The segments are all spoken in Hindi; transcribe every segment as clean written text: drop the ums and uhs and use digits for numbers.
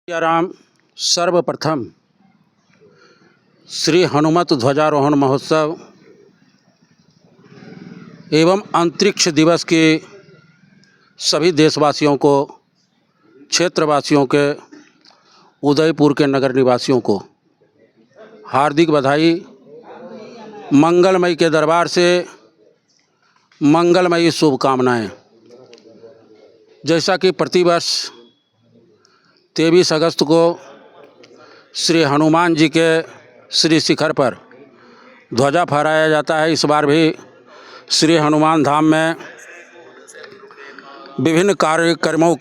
राम सर्वप्रथम श्री हनुमत ध्वजारोहण महोत्सव एवं अंतरिक्ष दिवस के सभी देशवासियों को, क्षेत्रवासियों के, उदयपुर के नगर निवासियों को हार्दिक बधाई। मंगलमयी के दरबार से मंगलमयी शुभकामनाएं। जैसा कि प्रतिवर्ष 23 अगस्त को श्री हनुमान जी के श्री शिखर पर ध्वजा फहराया जाता है, इस बार भी श्री हनुमान धाम में विभिन्न कार्यक्रमों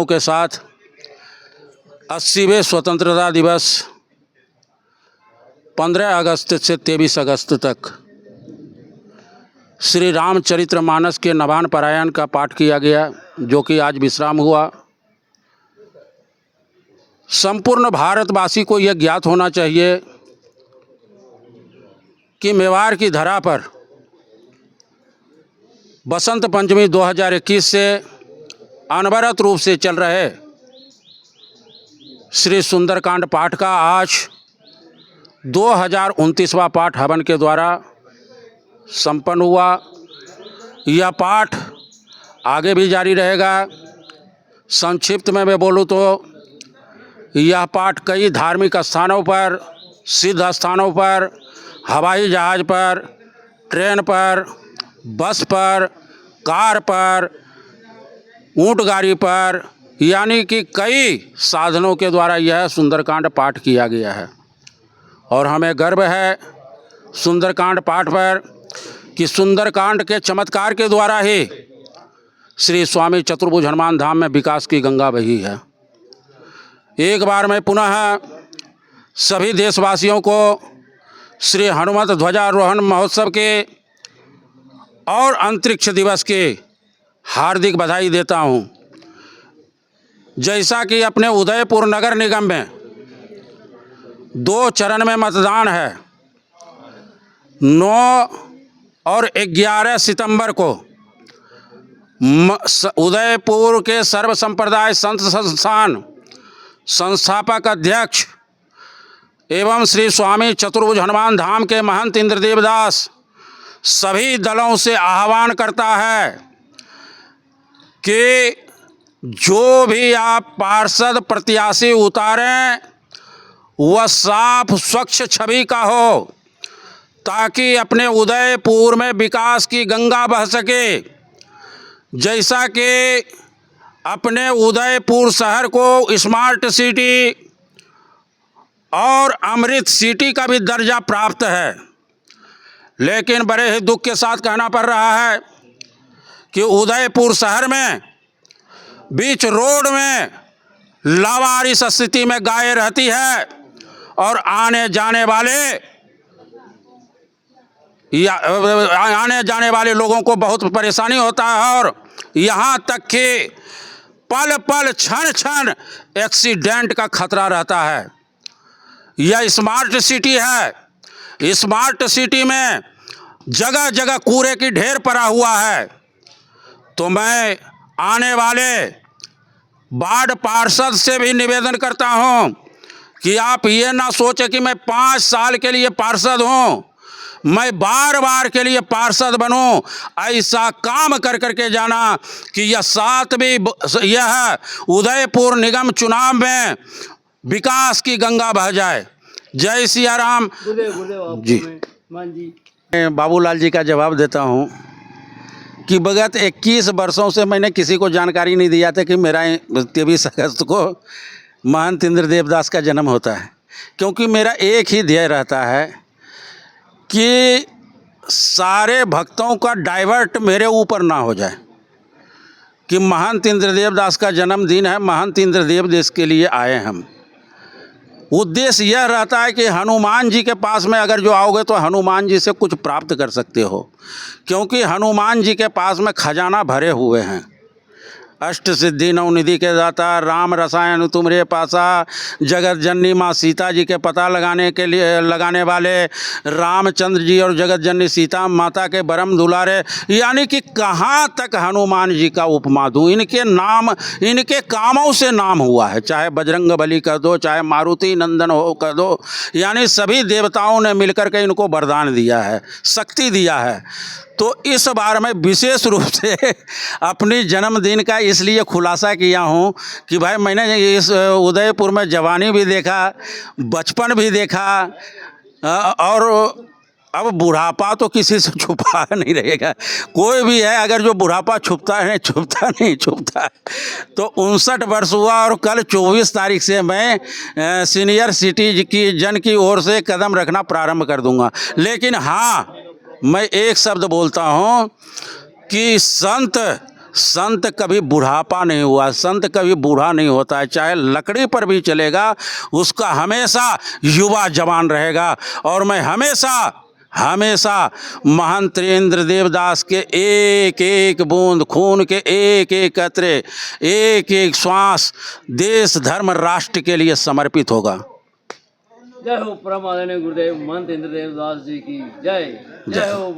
के साथ 80वें स्वतंत्रता दिवस 15 अगस्त से 23 अगस्त तक श्री रामचरितमानस के नवान पारायण का पाठ किया गया, जो कि आज विश्राम हुआ। संपूर्ण भारतवासी को यह ज्ञात होना चाहिए कि मेवाड़ की धरा पर बसंत पंचमी 2021 से अनवरत रूप से चल रहे श्री सुंदरकांड पाठ का आज 2029वां पाठ हवन के द्वारा संपन्न हुआ। यह पाठ आगे भी जारी रहेगा। संक्षिप्त में मैं बोलूँ तो यह पाठ कई धार्मिक स्थानों पर, सिद्ध स्थानों पर, हवाई जहाज़ पर, ट्रेन पर, बस पर, कार पर, ऊंट गाड़ी पर, यानी कि कई साधनों के द्वारा यह सुंदरकांड पाठ किया गया है। और हमें गर्व है सुंदरकांड पाठ पर कि सुंदरकांड के चमत्कार के द्वारा ही श्री स्वामी चतुर्भुज हनुमान धाम में विकास की गंगा बही है। एक बार मैं पुनः सभी देशवासियों को श्री हनुमत ध्वजारोहण महोत्सव के और अंतरिक्ष दिवस के हार्दिक बधाई देता हूं। जैसा कि अपने उदयपुर नगर निगम में 2 चरण में मतदान है, 9 और 11 सितंबर को उदयपुर के सर्व संप्रदाय संत संस्थान संस्थापक अध्यक्ष एवं श्री स्वामी चतुर्भुज हनुमान धाम के महंत इंद्रदेव दास सभी दलों से आह्वान करता है कि जो भी आप पार्षद प्रत्याशी उतारें वह साफ स्वच्छ छवि का हो, ताकि अपने उदयपुर में विकास की गंगा बह सके। जैसा कि अपने उदयपुर शहर को स्मार्ट सिटी और अमृत सिटी का भी दर्जा प्राप्त है, लेकिन बड़े ही दुख के साथ कहना पड़ रहा है कि उदयपुर शहर में बीच रोड में लावारिस स्थिति में गायें रहती है और आने जाने वाले लोगों को बहुत परेशानी होता है। और यहाँ तक कि पल पल क्षण क्षण एक्सीडेंट का खतरा रहता है। यह स्मार्ट सिटी है। स्मार्ट सिटी में जगह जगह कूड़े की ढेर पड़ा हुआ है। तो मैं आने वाले वार्ड पार्षद से भी निवेदन करता हूं कि आप ये ना सोचें कि मैं 5 साल के लिए पार्षद हूं, मैं बार बार के लिए पार्षद बनूं। ऐसा काम कर करके जाना कि यह उदयपुर निगम चुनाव में विकास की गंगा बह जाए। जय सिया राम जी। मैं बाबूलाल जी का जवाब देता हूं कि विगत 21 वर्षों से मैंने किसी को जानकारी नहीं दिया था कि मेरा 23 अगस्त को महंत इंद्रदेव दास का जन्म होता है, क्योंकि मेरा एक ही ध्येय रहता है कि सारे भक्तों का डाइवर्ट मेरे ऊपर ना हो जाए कि महंत इंद्रदेव दास का जन्मदिन है, महंत इंद्रदेव देश के लिए आए हम। उद्देश्य यह रहता है कि हनुमान जी के पास में अगर जो आओगे तो हनुमान जी से कुछ प्राप्त कर सकते हो, क्योंकि हनुमान जी के पास में खजाना भरे हुए हैं। अष्ट सिद्धि नवनिधि के दाता, राम रसायन तुमरे पासा, जगत जननी माँ सीता जी के पता लगाने वाले रामचंद्र जी और जगत जननी सीता माता के परम दुलारे। यानी कि कहाँ तक हनुमान जी का उपमा दूँ। इनके नाम, इनके कामों से नाम हुआ है, चाहे बजरंग बली कर दो, चाहे मारुति नंदन हो कर दो, यानी सभी देवताओं ने मिलकर के इनको वरदान दिया है, शक्ति दिया है। तो इस बार मैं विशेष रूप से अपनी जन्मदिन का इसलिए खुलासा किया हूँ कि भाई मैंने इस उदयपुर में जवानी भी देखा, बचपन भी देखा, और अब बुढ़ापा तो किसी से छुपा नहीं रहेगा। कोई भी है अगर जो बुढ़ापा छुपता नहीं छुपता। तो 59 वर्ष हुआ और कल 24 तारीख से मैं सीनियर सिटीजन की ओर से कदम रखना प्रारंभ कर दूंगा। लेकिन हाँ, मैं एक शब्द बोलता हूँ कि संत कभी बुढ़ापा नहीं हुआ, संत कभी बूढ़ा नहीं होता है। चाहे लकड़ी पर भी चलेगा, उसका हमेशा युवा जवान रहेगा। और मैं हमेशा महंत इंद्रदेव दास के एक एक बूंद खून के एक एक कतरे, एक एक श्वास देश धर्म राष्ट्र के लिए समर्पित होगा। जय हो परम आदरणीय गुरुदेव महंत इंद्रदेव दास जी की जय। जय हो।